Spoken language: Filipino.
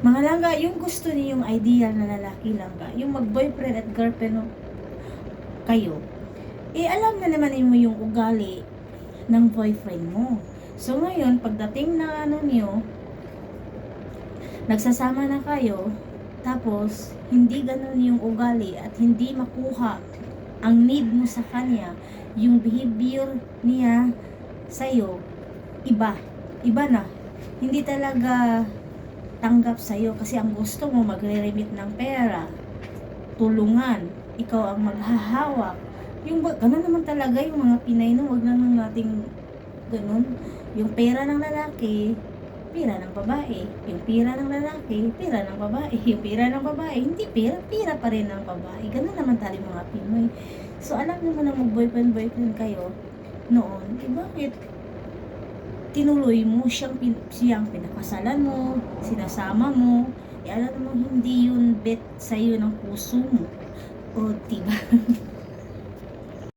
Mga langga, yung gusto niyo yung ideal na lalaki langga, yung mag-boyfriend at girlfriend kayo, alam na naman mo yung ugali ng boyfriend mo. So ngayon, pagdating na niyo, nagsasama na kayo, tapos hindi ganun yung ugali at hindi makuha ang need mo sa kanya, yung behavior niya sa'yo, iba na. Hindi talaga tanggap sa'yo kasi ang gusto mo magre-remit ng pera, tulungan, ikaw ang maghahawak. Ganun naman talaga yung mga Pinay, no? Wag naman nating ganun. Yung pera ng lalaki, pera ng babae. Yung pera ng lalaki, pera ng babae. Yung pera ng babae, hindi pera, pera pa rin ng babae. Ganun naman tayo mga Pinoy. So, alam naman na mag-boyfriend kayo noon, bakit tinuloy mo siyang pinakasalan mo, sinasama mo, alam mo hindi yun bet sa'yo ng puso mo. O, diba?